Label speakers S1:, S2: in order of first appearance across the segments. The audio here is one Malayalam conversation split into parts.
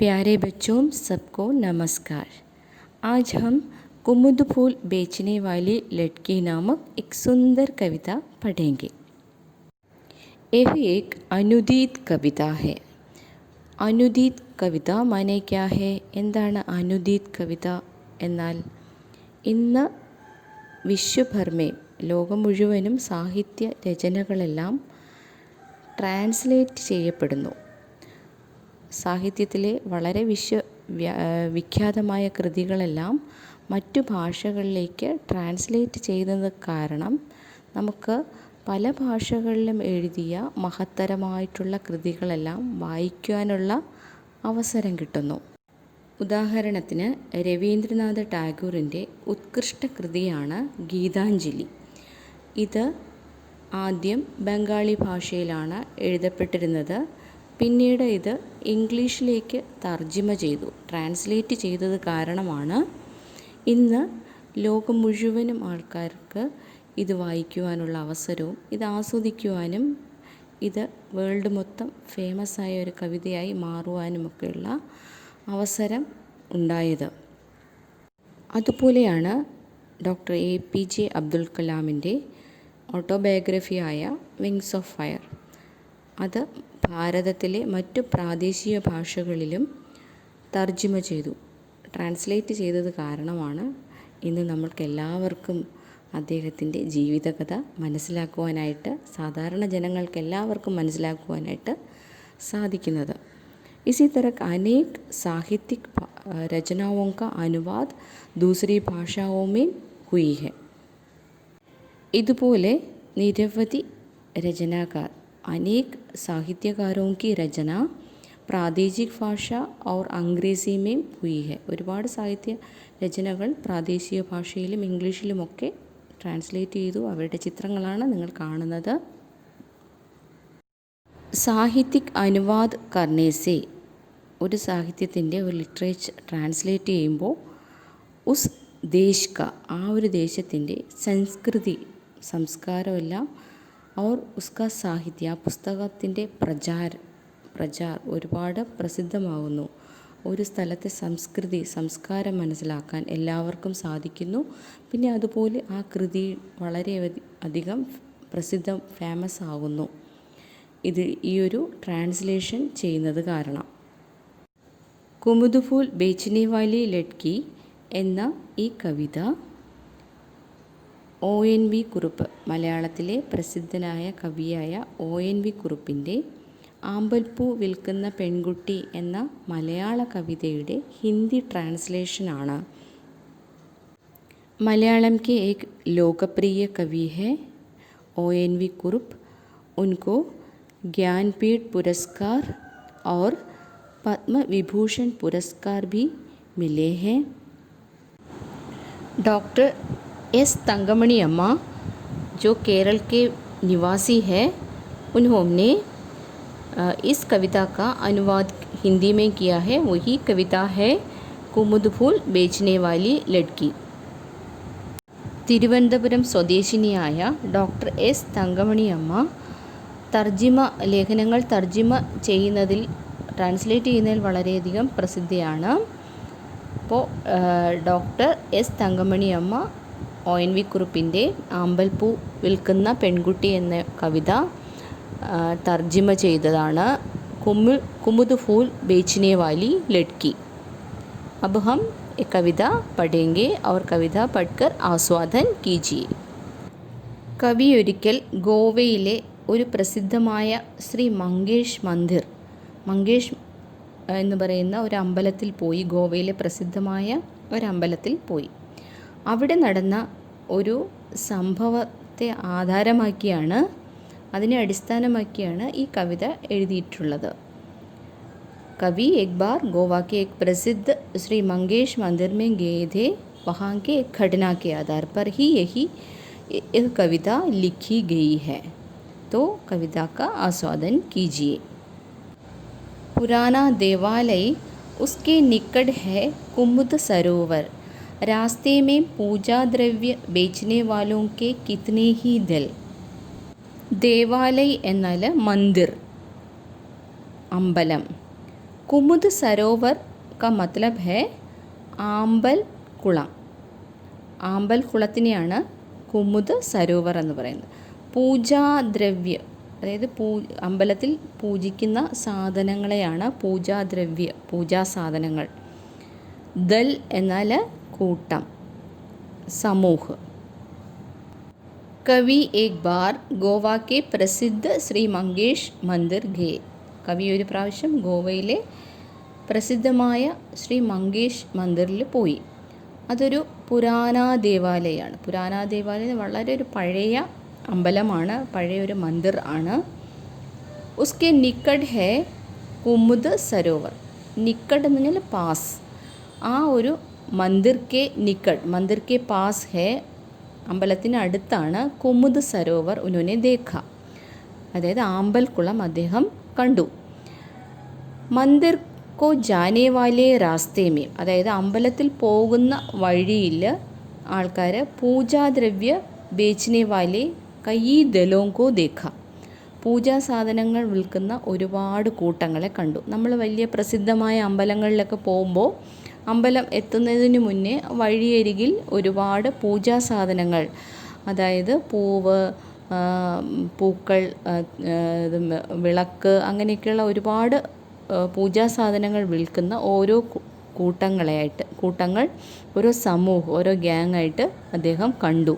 S1: प्यारे बच्चों सबको नमस्कार। आज हम कुमुद फूल बेचने वाली लड़की नामक एक सुंदर कविता पढ़ेंगे। यह एक अनुदित कविता है। अनुदित कविता माने क्या है? എന്താണ് അനുദിത് കവിത എന്നാൽ? ഇന്ന് വിശ്വഭർമേ ലോകം മുഴുവനും സാഹിത്യ രചനകളെല്ലാം ട്രാൻസ്ലേറ്റ് ചെയ്യപ്പെടുന്നു. സാഹിത്യത്തിലെ വളരെ വിഖ്യാതമായ കൃതികളെല്ലാം മറ്റു ഭാഷകളിലേക്ക് ട്രാൻസ്ലേറ്റ് ചെയ്യുന്നത് കാരണം നമുക്ക് പല ഭാഷകളിലും എഴുതിയ മഹത്തരമായിട്ടുള്ള കൃതികളെല്ലാം വായിക്കുവാനുള്ള അവസരം കിട്ടുന്നു. ഉദാഹരണത്തിന് രവീന്ദ്രനാഥ ടാഗോറിൻ്റെ ഉത്കൃഷ്ട കൃതിയാണ് ഗീതാഞ്ജലി. ഇത് ആദ്യം ബംഗാളി ഭാഷയിലാണ് എഴുതപ്പെട്ടിരുന്നത്. പിന്നീട് ഇത് ഇംഗ്ലീഷിലേക്ക് ട്രാൻസ്ലേറ്റ് ചെയ്തത് കാരണമാണ് ഇന്ന് ലോകം മുഴുവനും ആൾക്കാർക്ക് ഇത് വായിക്കുവാനുള്ള അവസരവും ഇത് ആസ്വദിക്കുവാനും ഇത് വേൾഡ് മൊത്തം ഫേമസ് ആയ ഒരു കവിതയായി മാറുവാനുമൊക്കെയുള്ള അവസരം ഉണ്ടായത്. അതുപോലെയാണ് ഡോക്ടർ APJ അബ്ദുൽ കലാമിൻ്റെ ഓട്ടോബയോഗ്രഫിയായ വിങ്സ് ഓഫ് ഫയർ. അത് ഭാരതത്തിലെ മറ്റു പ്രാദേശിക ഭാഷകളിലും ട്രാൻസ്ലേറ്റ് ചെയ്തത് കാരണമാണ് ഇന്ന് നമ്മൾക്കെല്ലാവർക്കും അദ്ദേഹത്തിൻ്റെ ജീവിതകഥ മനസ്സിലാക്കുവാനായിട്ട്, സാധാരണ ജനങ്ങൾക്കെല്ലാവർക്കും മനസ്സിലാക്കുവാനായിട്ട് സാധിക്കുന്നത്. इसी तरह अनेक साहित्यिक रचनाओं का अनुवाद दूसरी भाषाओं में हुई है. इതുപോലെ നിരവധി രചനാകാർ अनेक साहित्यकारों की रचना प्रादेशिक भाषा और अंग्रेजी में हुई है. ഒരുപാട് സാഹിത്യ രചനകൾ പ്രാദേശിക ഭാഷയിലും ഇംഗ്ലീഷിലുമൊക്കെ ട്രാൻസ്ലേറ്റ് ചെയ്തു. അവരുടെ ചിത്രങ്ങളാണ് നിങ്ങൾ കാണുന്നത്. സാഹിത്യക് അനുവാദ് കർണേസെ, ഒരു സാഹിത്യത്തിൻ്റെ ഒരു ലിറ്ററേച്ചർ ട്രാൻസ്ലേറ്റ് ചെയ്യുമ്പോൾ ഉസ് ദേശ് ക, ആ ഒരു ദേശത്തിൻ്റെ സംസ്കൃതി, സംസ്കാരമെല്ലാം और उसका സാഹിത്യ, ആ പുസ്തകത്തിൻ്റെ പ്രചാർ ഒരുപാട് പ്രസിദ്ധമാകുന്നു. ഒരു സ്ഥലത്തെ സംസ്കൃതി, സംസ്കാരം മനസ്സിലാക്കാൻ എല്ലാവർക്കും പിന്നെ അതുപോലെ ആ കൃതി വളരെ അധികം ഫേമസ് ആകുന്നു ഈ ഒരു ട്രാൻസ്ലേഷൻ ചെയ്യുന്നത് കാരണം. കുമുദ് ഫൂൽ ബേച്നെ വാലി ലഡ്കി എന്ന ഈ കവിത ONV കുറുപ്പ്, മലയാളത്തിലെ പ്രസിദ്ധനായ കവിയായ ONV കുറുപ്പിൻ്റെ ആമ്പൽപ്പൂ വിൽക്കുന്ന പെൺകുട്ടി എന്ന മലയാള കവിതയുടെ ഹിന്ദി ട്രാൻസ്ലേഷനാണ്. മലയാളം के एक लोकप्रिय कवि है ONV കുറുപ്പ്. उनको ज्ञानपीठ पुरस्कार और पद्म विभूषण पुरस्कार भी मिले हैं. डॉक्टर S तंगमणि अम्मा जो केरल के निवासी है, उन्होंने इस कविता का अनुवाद हिंदी में किया है. वही कविता है कुमुद फूल बेचने वाली लड़की. തിരുവനന്തപുരം സ്വദേശിനിയായ ഡോക്ടർ S തങ്കമണി അമ്മ ലേഖനങ്ങൾ ട്രാൻസ്ലേറ്റ് ചെയ്യുന്നതിൽ വളരെയധികം പ്രസിദ്ധിയാണ്. അപ്പോൾ ഡോക്ടർ S തങ്കമണി അമ്മ ONV കുറുപ്പിൻ്റെ ആമ്പൽപ്പൂ വിൽക്കുന്ന പെൺകുട്ടി എന്ന കവിത തർജിമ ചെയ്തതാണ്. कुमुद फूल बेचने वाली लड़की. अब हम एक कविता पढ़ेंगे और कविता पढ़कर आस्वादन कीजिए. കവി ഒരിക്കൽ ഗോവയിലെ ഒരു പ്രസിദ്ധമായ ശ്രീ മങ്കേഷ് എന്ന് പറയുന്ന ഒരു അമ്പലത്തിൽ പോയി. ഗോവയിലെ പ്രസിദ്ധമായ ഒരമ്പലത്തിൽ പോയി. അവിടെ നടന്ന ഒരു സംഭവത്തെ അതിനെ അടിസ്ഥാനമാക്കിയാണ് ഈ കവിത എഴുതിയിട്ടുള്ളത്. कवि एक बार गोवा के एक प्रसिद्ध श्री मंगेश मंदिर में गए थे. वहाँ के एक घटना के आधार पर ही यह कविता लिखी गई है. तो कविता का आस्वादन कीजिए. पुराना देवालय, उसके निकट है कुमुद सरोवर. रास्ते में पूजा द्रव्य बेचने वालों के कितने ही दल. ദേവാലയ് എന്നാൽ മന്ദിർ, അമ്പലം. കുമുദ് സരോവർ ക മത്ലബ് ഹെ ആമ്പൽ കുളം. ആമ്പൽ കുളത്തിനെയാണ് കുമുദ് സരോവർ എന്ന് പറയുന്നത്. പൂജാദ്രവ്യ, അതായത് അമ്പലത്തിൽ പൂജിക്കുന്ന സാധനങ്ങളെയാണ് പൂജാദ്രവ്യ, പൂജാ സാധനങ്ങൾ. ദൽ എന്നാൽ കൂട്ടം, സമൂഹ്. കവി ഏക് ബാർ ഗോവ കെ പ്രസിദ്ധ ശ്രീ മംഗേഷ് മന്ദിർ ഗേ. കവി ഒരു പ്രാവശ്യം ഗോവയിലെ പ്രസിദ്ധമായ ശ്രീ മംഗേഷ് മന്ദിറിൽ പോയി. അതൊരു പുരാനാ ദേവാലയമാണ്. പുരാനാ ദേവാലയം വളരെ ഒരു പഴയ അമ്പലമാണ്, പഴയ ഒരു മന്ദിർ ആണ്. ഉസ്കെ നിക്കഡ് ഹേ കുമുദ് സരോവർ. നിക്കഡ് എന്ന് പറഞ്ഞാൽ പാസ്. ആ ഒരു മന്ദിർ കെ നിക്കഡ്, മന്ദിർ കെ പാസ് ഹേ, അമ്പലത്തിന് അടുത്താണ് കുമുദ് സരോവർ ഉन्होंने देखा. അതായത് ആമ്പൽക്കുളം അദ്ദേഹം കണ്ടു. മന്ദിർ കോ ജാനെ വാലെ രാസ്തേമേ, അതായത് അമ്പലത്തിൽ പോകുന്ന വഴിയിൽ ആൾക്കാർ പൂജാദ്രവ്യ ബേച്ചനെ വാലെ കൈ ദലോങ്കോ ദേഖ. പൂജാ സാധനങ്ങൾ വിൽക്കുന്ന ഒരുപാട് കൂട്ടങ്ങളെ കണ്ടു. നമ്മൾ വലിയ പ്രസിദ്ധമായ അമ്പലങ്ങളിലൊക്കെ പോകുമ്പോൾ അമ്പലം എത്തുന്നതിന് മുന്നേ വഴിയരികിൽ ഒരുപാട് പൂജാ സാധനങ്ങൾ, അതായത് പൂവ്, പൂക്കൾ, വിളക്ക്, അങ്ങനെയൊക്കെയുള്ള ഒരുപാട് പൂജാ സാധനങ്ങൾ വിൽക്കുന്ന ഓരോ കൂട്ടങ്ങൾ, ഓരോ സമൂഹം, ഓരോ ഗ്യാങ്ങായിട്ട് അദ്ദേഹം കണ്ടു.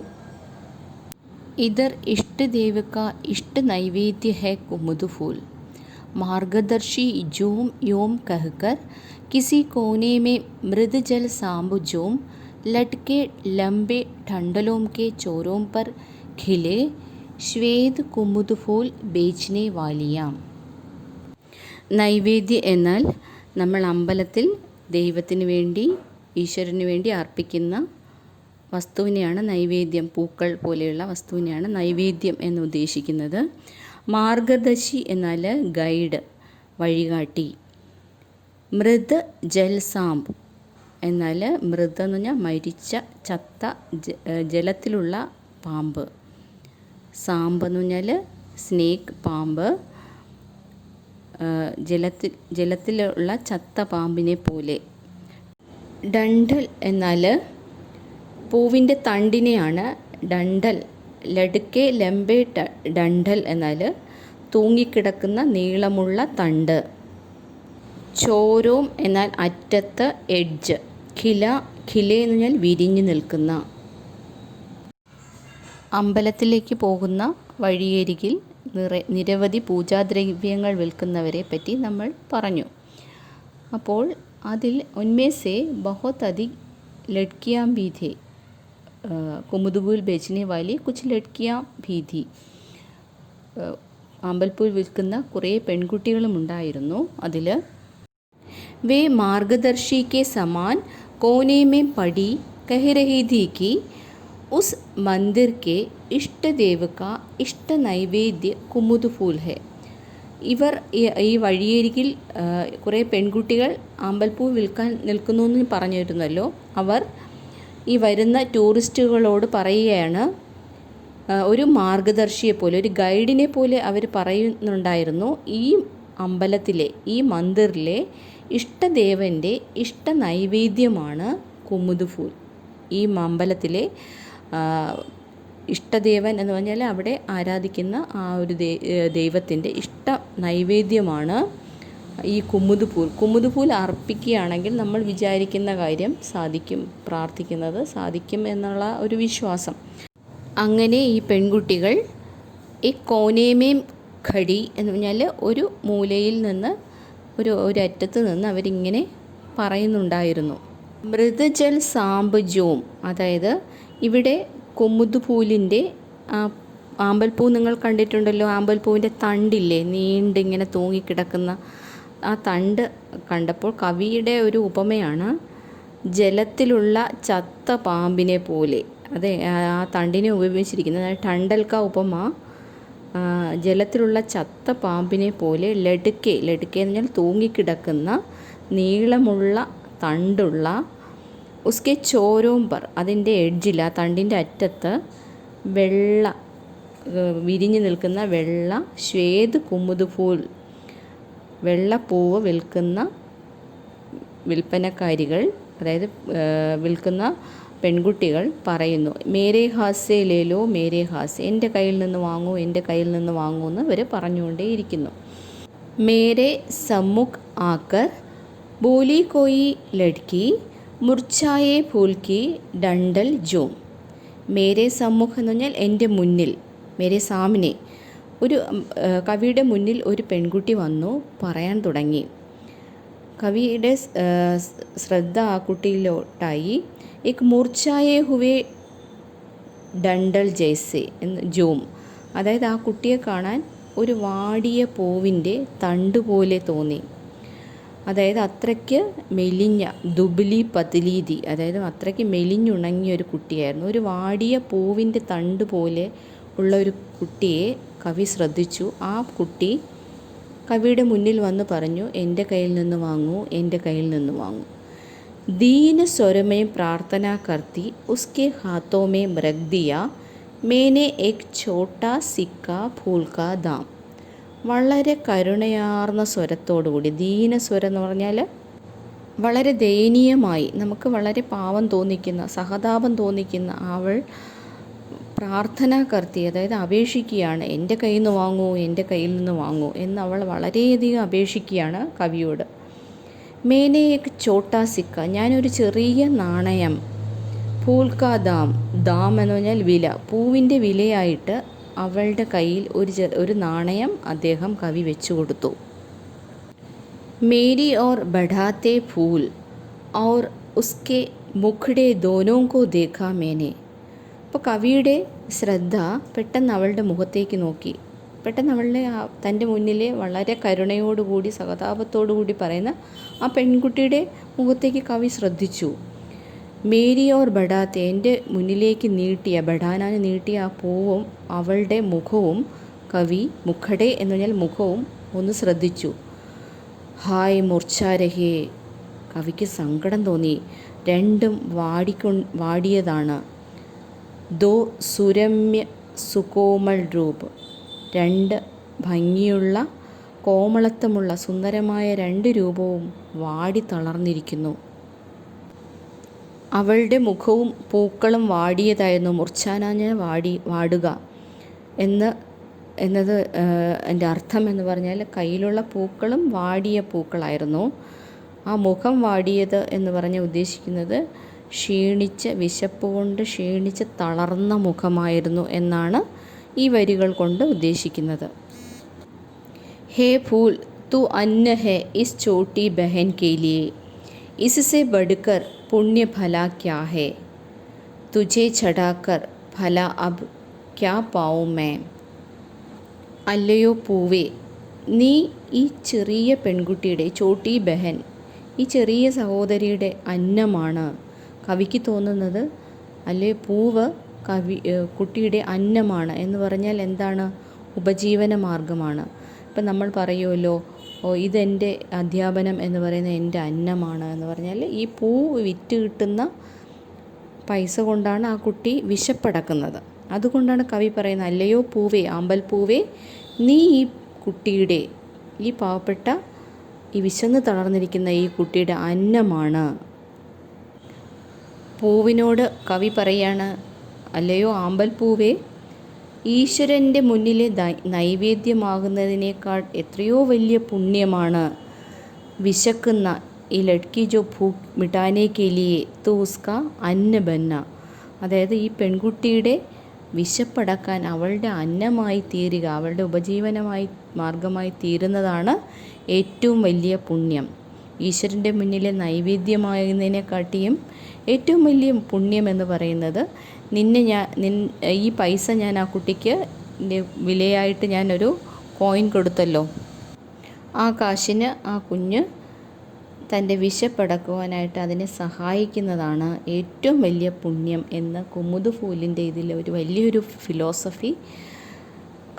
S1: ഇധർ ഇഷ്ടദേവ് കാ ഇഷ്ട നൈവേദ്യ ഹെ കുമുദ് ഫൂൽ. മാർഗദർശി ജൂം യോം कहकर किसी कोने में मृद जल सांब जोम लटके लंबे ठंडलों के चोरों पर खिले श्वेत कुमुद फूल बेचने वालियाँ. നൈവേദ്യ എന്നാൽ നമ്മൾ അമ്പലത്തിൽ ദൈവത്തിന് വേണ്ടി, ഈശ്വരന് വേണ്ടി അർപ്പിക്കുന്ന വസ്തുവിനെയാണ് നൈവേദ്യം, പൂക്കൾ പോലെയുള്ള വസ്തുവിനെയാണ് നൈവേദ്യം എന്ന് ഉദ്ദേശിക്കുന്നത്. മാർഗദർശി എന്നാൽ ഗൈഡ്, വഴികാട്ടി. മൃത് ജൽ സാമ്പ് എന്നാൽ മൃത് എന്ന് പറഞ്ഞാൽ മരിച്ച, ചത്ത, ജലത്തിലുള്ള പാമ്പ്. സാമ്പ് എന്ന് പറഞ്ഞാൽ സ്നേക്ക്, പാമ്പ്. ജലത്തിലുള്ള ചത്ത പാമ്പിനെ പോലെ. ഡണ്ടൽ എന്നാൽ പൂവിൻ്റെ തണ്ടിനെയാണ് ഡണ്ടൽ. ലടുക്കെ ലംബെ ഡണ്ടൽ എന്നാൽ തൂങ്ങിക്കിടക്കുന്ന നീളമുള്ള തണ്ട്. ചോരോം എന്നാൽ അറ്റത്ത്, എഡ്ജ്. ഖിലെ എന്ന് പറഞ്ഞാൽ വിരിഞ്ഞു നിൽക്കുന്ന. അമ്പലത്തിലേക്ക് പോകുന്ന വഴിയരികിൽ നിരവധി പൂജാദ്രവ്യങ്ങൾ വിൽക്കുന്നവരെ പറ്റി നമ്മൾ പറഞ്ഞു. അപ്പോൾ അതിൽ ഉന്മേസെ ബഹുത് അധിക് ലഡ്കിയാം ഭീ ഥേ. കുമുദ് ഫൂൽ ബേച്ചനെ വാലി കുച്ച് ലഡ്കിയാം ഭീ ഥി. ആമ്പൽപ്പൂൽ വിൽക്കുന്ന കുറേ പെൺകുട്ടികളും ഉണ്ടായിരുന്നു. അതിൽ വേ മാർഗദർശി കെ സമാൻ കോനെ മേ പടി കഹ രഹി ഥി കി ഉസ് മന്ദിർ കെ ഇഷ്ടദേവ് കാ ഇഷ്ട നൈവേദ്യ കുമുദ് ഫൂൽ ഹെ. ഇവർ ഈ വഴിയരികിൽ കുറേ പെൺകുട്ടികൾ ആമ്പൽപ്പൂ വിൽക്കാൻ നിൽക്കുന്നു എന്ന് പറഞ്ഞിരുന്നല്ലോ. അവർ ഈ വരുന്ന ടൂറിസ്റ്റുകളോട് പറയുകയാണ്, ഒരു മാർഗദർശിയെ പോലെ, ഒരു ഗൈഡിനെ പോലെ അവർ പറയുന്നുണ്ടായിരുന്നു, ഈ അമ്പലത്തിലെ, ഈ മന്ദിറിലെ ഇഷ്ടദേവൻ്റെ ഇഷ്ട നൈവേദ്യമാണ് കുമുദ് ഫൂൽ. ഈ അമ്പലത്തിലെ ഇഷ്ടദേവൻ എന്ന് പറഞ്ഞാൽ അവിടെ ആരാധിക്കുന്ന ആ ഒരു ദൈവത്തിൻ്റെ ഇഷ്ട നൈവേദ്യമാണ് ഈ കുമുദ് ഫൂൽ. കുമുദ് ഫൂൽ അർപ്പിക്കുകയാണെങ്കിൽ നമ്മൾ വിചാരിക്കുന്ന കാര്യം സാധിക്കും, പ്രാർത്ഥിക്കുന്നത് സാധിക്കും എന്നുള്ള ഒരു വിശ്വാസം. അങ്ങനെ ഈ പെൺകുട്ടികൾ ഈ കോനേമേം ഖടി എന്ന് പറഞ്ഞാൽ ഒരു മൂലയിൽ നിന്ന്, ഒരറ്റത്ത് നിന്ന് അവരിങ്ങനെ പറയുന്നുണ്ടായിരുന്നു. മൃദജൽ സാമ്പ് ജോം, അതായത് ഇവിടെ കുമുദ് ഫൂലിൻ്റെ ആമ്പൽപ്പൂ നിങ്ങൾ കണ്ടിട്ടുണ്ടല്ലോ. ആമ്പൽപ്പൂവിൻ്റെ തണ്ടില്ലേ, നീണ്ടിങ്ങനെ തൂങ്ങിക്കിടക്കുന്ന ആ തണ്ട് കണ്ടപ്പോൾ കവിയുടെ ഒരു ഉപമയാണ് ജലത്തിലുള്ള ചത്ത പാമ്പിനെ പോലെ. അതെ, ആ തണ്ടിനെ ഉപയോഗിച്ചിരിക്കുന്നത് ടണ്ടൽ കാ ഉപമ ജലത്തിലുള്ള ചത്ത പാമ്പിനെ പോലെ. ലടുക്കെ എന്ന് പറഞ്ഞാൽ തൂങ്ങിക്കിടക്കുന്ന നീളമുള്ള തണ്ടുള്ള. ഉസ്കെ ചോരോംപർ, അതിൻ്റെ എഡ്ജിൽ, ആ തണ്ടിൻ്റെ അറ്റത്ത് വെള്ള വിരിഞ്ഞു നിൽക്കുന്ന വെള്ള ശ്വേത് കുമുദ് ഫൂൽ, വെള്ളപ്പൂവ് വിൽക്കുന്ന വിൽപ്പനക്കാരികൾ, അതായത് വിൽക്കുന്ന പെൺകുട്ടികൾ പറയുന്നു, മേരെ ഹാസെ ലേലോ മേരെ ഹാസ്, എൻ്റെ കയ്യിൽ നിന്ന് വാങ്ങൂ, എൻ്റെ കയ്യിൽ നിന്ന് വാങ്ങൂ എന്ന് ഇവർ പറഞ്ഞുകൊണ്ടേയിരിക്കുന്നു. മേരെ സമ്മുഖ് ആക്കർ ബോലി കോയി ലഡ്കി മുർച്ചായെ ഫൂൽ കി ഡണ്ടൽ ജോം. മേരെ സമ്മുഖ് എന്ന് പറഞ്ഞാൽ എൻ്റെ മുന്നിൽ, മേരെ സാമനെ, ഒരു കവിയുടെ മുന്നിൽ ഒരു പെൺകുട്ടി വന്നു പറയാൻ തുടങ്ങി. കവിയുടെ ശ്രദ്ധ ആ കുട്ടിയിലോട്ടായി. എക് മൂർച്ചായെ ഹുവേ ഡണ്ടൽ ജൈസെ എന്ന് ജോം, അതായത് ആ കുട്ടിയെ കാണാൻ ഒരു വാടിയ പൂവിൻ്റെ തണ്ട് പോലെ തോന്നി. അതായത് അത്രയ്ക്ക് മെലിഞ്ഞ, ദുബിലി പതിലീതി, അതായത് അത്രയ്ക്ക് മെലിഞ്ഞുണങ്ങിയ ഒരു കുട്ടിയായിരുന്നു. ഒരു വാടിയ പൂവിൻ്റെ തണ്ട് പോലെ ഉള്ള ഒരു കുട്ടിയെ കവി ശ്രദ്ധിച്ചു. ആ കുട്ടി കവിയുടെ മുന്നിൽ വന്ന് പറഞ്ഞു, എൻ്റെ കയ്യിൽ നിന്ന് വാങ്ങൂ, എൻ്റെ കയ്യിൽ നിന്ന് വാങ്ങൂ. ദീന സ്വരമേ പ്രാർത്ഥന കർത്തി ഉസ്കെ ഹാത്തോമേ രഖ് ദിയ മേനെ എക് ഛോട്ടാ സിക്ക ഫൂൽ കാ ദാം. വളരെ കരുണയാർന്ന സ്വരത്തോടുകൂടി, ദീനസ്വരം എന്ന് പറഞ്ഞാൽ വളരെ ദയനീയമായി, നമുക്ക് വളരെ പാവം തോന്നിക്കുന്ന, സഹതാപം തോന്നിക്കുന്ന അവൾ പ്രാർത്ഥന കർത്തി, അതായത് അപേക്ഷിക്കുകയാണ്, എൻ്റെ കയ്യിൽ നിന്ന് വാങ്ങൂ, എൻ്റെ കയ്യിൽ നിന്ന് വാങ്ങൂ എന്ന് അവൾ വളരെയധികം അപേക്ഷിക്കുകയാണ് കവിയോട്. മേനെ എക് ഛോട്ടാ സിക്ക, ഞാനൊരു ചെറിയ നാണയം, ഫൂൽ കാ ദാം, ദാം എന്ന് പറഞ്ഞാൽ വില, പൂവിൻ്റെ വിലയായിട്ട് അവളുടെ കയ്യിൽ ഒരു നാണയം അദ്ദേഹം കവി വെച്ചു കൊടുത്തു. മേരി ഓർ ബഢാത്തെ ഫൂൽ ഔർ ഉസ്കെ മുഖ്ഡെ ദോനോ കോ ദേഖാ മേനെ. അപ്പോൾ കവിയുടെ ശ്രദ്ധ പെട്ടെന്ന് അവളുടെ മുഖത്തേക്ക് നോക്കി. പെട്ടെന്ന് അവളുടെ തൻ്റെ മുന്നിലെ വളരെ കരുണയോടുകൂടി, സഹതാപത്തോടുകൂടി പറയുന്ന ആ പെൺകുട്ടിയുടെ മുഖത്തേക്ക് കവി ശ്രദ്ധിച്ചു. മേരി ഓർ ബഢാത്തെ, എൻ്റെ മുന്നിലേക്ക് നീട്ടിയ, ബഢാനാന് നീട്ടിയ ആ പൂവും അവളുടെ മുഖവും കവി, മുഖടെ എന്ന് പറഞ്ഞാൽ മുഖവും ഒന്ന് ശ്രദ്ധിച്ചു. ഹായ് മൂർച്ചാരഹേ, കവിക്ക് സങ്കടം തോന്നി. രണ്ടും വാടിയതാണ്. ദോ സുരമ്യ സുകോമൾ രൂപ്, രണ്ട് ഭംഗിയുള്ള കോമളത്വമുള്ള സുന്ദരമായ രണ്ട് രൂപവും വാടി തളർന്നിരിക്കുന്നു. അവളുടെ പൂക്കളും വാടിയതായിരുന്നു. മുർച്ചാനാഞ്ഞ വാടുക എന്നത് എൻ്റെ അർത്ഥം എന്ന് പറഞ്ഞാൽ കയ്യിലുള്ള പൂക്കളും വാടിയ പൂക്കളായിരുന്നു. ആ മുഖം വാടിയത് എന്ന് പറഞ്ഞ് ഉദ്ദേശിക്കുന്നത് ക്ഷീണിച്ച്, വിശപ്പ് കൊണ്ട് ക്ഷീണിച്ച് തളർന്ന മുഖമായിരുന്നു എന്നാണ് ഈ വരികൾ കൊണ്ട് ഉദ്ദേശിക്കുന്നത്. ഹേ ഫൂൽ തു അന്ന ഹേ ഇസ് ചോട്ടി ബഹൻ കെ ലിയേ, इससे बढ़कर पुण्य भला क्या है, तुझे चढ़ाकर भला अब क्या पाऊँ मैं. അല്ലയോ പൂവേ, നീ ഈ ചെറിയ പെൺകുട്ടിയുടെ, ചോട്ടി ബഹൻ, ഈ ചെറിയ സഹോദരിയുടെ അന്നമാണ്. കവിക്ക് തോന്നുന്നത് അല്ലയോ പൂവ് കുട്ടിയുടെ അന്നമാണ് എന്ന് പറഞ്ഞാൽ എന്താണ്? ഉപജീവന മാർഗമാണ്. ഇപ്പം നമ്മൾ പറയുമല്ലോ, ഇതെൻ്റെ അധ്യാപനം എന്ന് പറയുന്നത് എൻ്റെ അന്നമാണ് എന്ന് പറഞ്ഞാൽ ഈ പൂ വിറ്റ് കിട്ടുന്ന പൈസ കൊണ്ടാണ് ആ കുട്ടി വിശപ്പടക്കുന്നത്. അതുകൊണ്ടാണ് കവി പറയുന്നത്, അല്ലയോ പൂവേ, ആമ്പൽ പൂവേ, നീ ഈ കുട്ടിയുടെ, ഈ പാവപ്പെട്ട, ഈ വിശന്ന് തളർന്നിരിക്കുന്ന ഈ കുട്ടിയുടെ അന്നമാണ്. പൂവിനോട് കവി പറയാണ്, അല്ലയോ ആമ്പൽ പൂവേ, ഈശ്വരൻ്റെ മുന്നിലെ നൈവേദ്യമാകുന്നതിനേക്കാൾ എത്രയോ വലിയ പുണ്യമാണ് വിശക്കുന്ന ഈ ലഡ്കി ജോ ഭൂക്ക് മിട്ടാനെ കെ ലിയേ തോ ഉസ്കാ അന്ന ബന്ന. അതായത് ഈ പെൺകുട്ടിയുടെ വിശപ്പടക്കാൻ അവളുടെ അന്നമായി തീരുക, അവളുടെ ഉപജീവനമായി മാർഗമായി തീരുന്നതാണ് ഏറ്റവും വലിയ പുണ്യം. ഈശ്വരൻ്റെ മുന്നിലെ നൈവേദ്യമാകുന്നതിനെക്കാട്ടിയും ഏറ്റവും വലിയ പുണ്യം എന്ന് പറയുന്നത് ഈ പൈസ ഞാൻ ആ കുട്ടിക്ക് വിലയായിട്ട് ഞാനൊരു കോയിൻ കൊടുത്തല്ലോ, ആ കാശിന് ആ കുഞ്ഞ് തൻ്റെ വിശപ്പടക്കുവാനായിട്ട് അതിനെ സഹായിക്കുന്നതാണ് ഏറ്റവും വലിയ പുണ്യം എന്ന് കുമുദ് ഫൂലിൻ്റെ ഇതിൽ ഒരു വലിയൊരു ഫിലോസഫി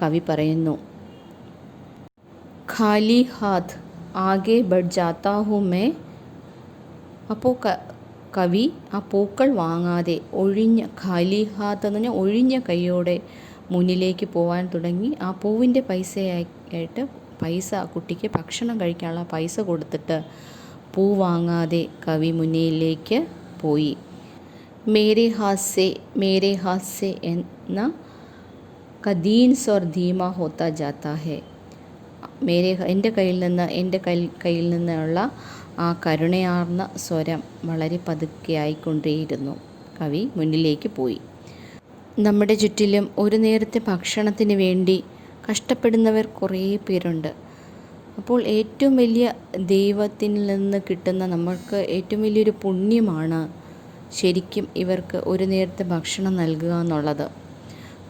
S1: കവി പറയുന്നു. ഖാലി ഹാത്ത് ആകെ ബഡ് ജാത്താ ഹൂ മേ. അപ്പോൾ കവി ആ പൂക്കൾ വാങ്ങാതെ ഖാലി ഹാത്ത് എന്ന് പറഞ്ഞാൽ ഒഴിഞ്ഞ കൈയോടെ മുന്നിലേക്ക് പോകാൻ തുടങ്ങി. ആ പൂവിൻ്റെ പൈസ ആ കുട്ടിക്ക് ഭക്ഷണം കഴിക്കാനുള്ള പൈസ കൊടുത്തിട്ട് പൂ വാങ്ങാതെ കവി മുന്നിലേക്ക് പോയി. മേരെ ഹാത്ത് സെ എന്ന കദീൻസ് ഓർ ധീമ ഹോത്ത ജാത്ത ഹെ. എൻ്റെ കയ്യിൽ നിന്നുള്ള ആ കരുണയാർന്ന സ്വരം വളരെ പതുക്കെയായിക്കൊണ്ടേയിരുന്നു. കവി മുന്നിലേക്ക് പോയി. നമ്മുടെ ചുറ്റിലും ഒരു നേരത്തെ ഭക്ഷണത്തിന് വേണ്ടി കഷ്ടപ്പെടുന്നവർ കുറേ പേരുണ്ട്. അപ്പോൾ ഏറ്റവും വലിയ ദൈവത്തിൽ നിന്ന് കിട്ടുന്ന നമ്മൾക്ക് ഏറ്റവും വലിയൊരു പുണ്യമാണ് ശരിക്കും ഇവർക്ക് ഒരു നേരത്തെ ഭക്ഷണം നൽകുക എന്നുള്ളത്.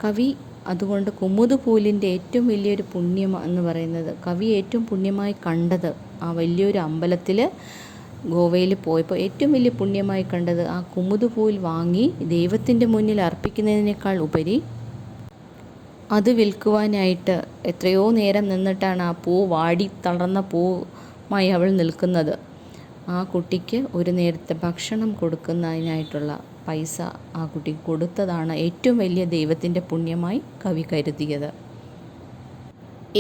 S1: കവി അതുകൊണ്ട് കുമുദുപൂലിൻ്റെ ഏറ്റവും വലിയൊരു പുണ്യം എന്ന് പറയുന്നത്, കവി ഏറ്റവും പുണ്യമായി കണ്ടത് ആ വലിയൊരു അമ്പലത്തിൽ ഗോവയിൽ പോയപ്പോൾ ഏറ്റവും വലിയ പുണ്യമായി കണ്ടത് ആ കുമുദുപൂൽ വാങ്ങി ദൈവത്തിൻ്റെ മുന്നിൽ അർപ്പിക്കുന്നതിനേക്കാൾ ഉപരി അത് വിൽക്കുവാനായിട്ട് എത്രയോ നേരം നിന്നിട്ടാണ് ആ പൂ വാടി തളർന്ന പൂവുമായി അവൾ നിൽക്കുന്നത്. ആ കുട്ടിക്ക് ഒരു നേരത്തെ ഭക്ഷണം കൊടുക്കുന്നതിനായിട്ടുള്ള പൈസ ആ കുട്ടിക്ക് കൊടുത്തതാണ് ഏറ്റവും വലിയ ദൈവത്തിൻ്റെ പുണ്യമായി കവി കരുതിയത്.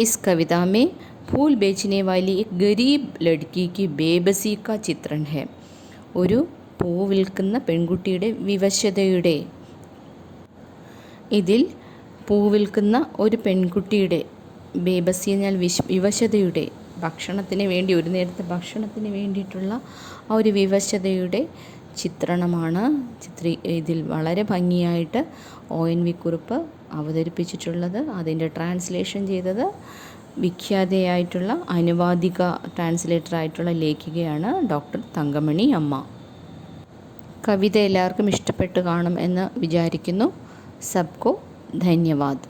S1: ഇസ് കവിത മേ ഫൂൽ ബേച്ചനെ വാലി എക് ഗരീബ് ലഡ്കി കി ബേബസി കാ ചിത്രൺ ഹെ. ഒരു പൂ വിൽക്കുന്ന പെൺകുട്ടിയുടെ വിവശതയുടെ, ഇതിൽ പൂ വിൽക്കുന്ന ഒരു പെൺകുട്ടിയുടെ ബേബസി എന്നാൽ വിവശതയുടെ, ഭക്ഷണത്തിന് വേണ്ടി ഒരു നേരത്തെ ഭക്ഷണത്തിന് വേണ്ടിയിട്ടുള്ള ആ ഒരു വിവശതയുടെ ചിത്രണമാണ് ഇതിൽ വളരെ ഭംഗിയായിട്ട് ONV കുറുപ്പ് അവതരിപ്പിച്ചിട്ടുള്ളത്. അതിൻ്റെ ട്രാൻസ്ലേഷൻ ചെയ്തത് വിഖ്യാതയായിട്ടുള്ള അനുവാദിക ട്രാൻസ്ലേറ്ററായിട്ടുള്ള ലേഖികയാണ് ഡോക്ടർ തങ്കമണി അമ്മ. കവിത എല്ലാവർക്കും ഇഷ്ടപ്പെട്ട് കാണും എന്ന് വിചാരിക്കുന്നു. സബ്കോ ധന്യവാദ്.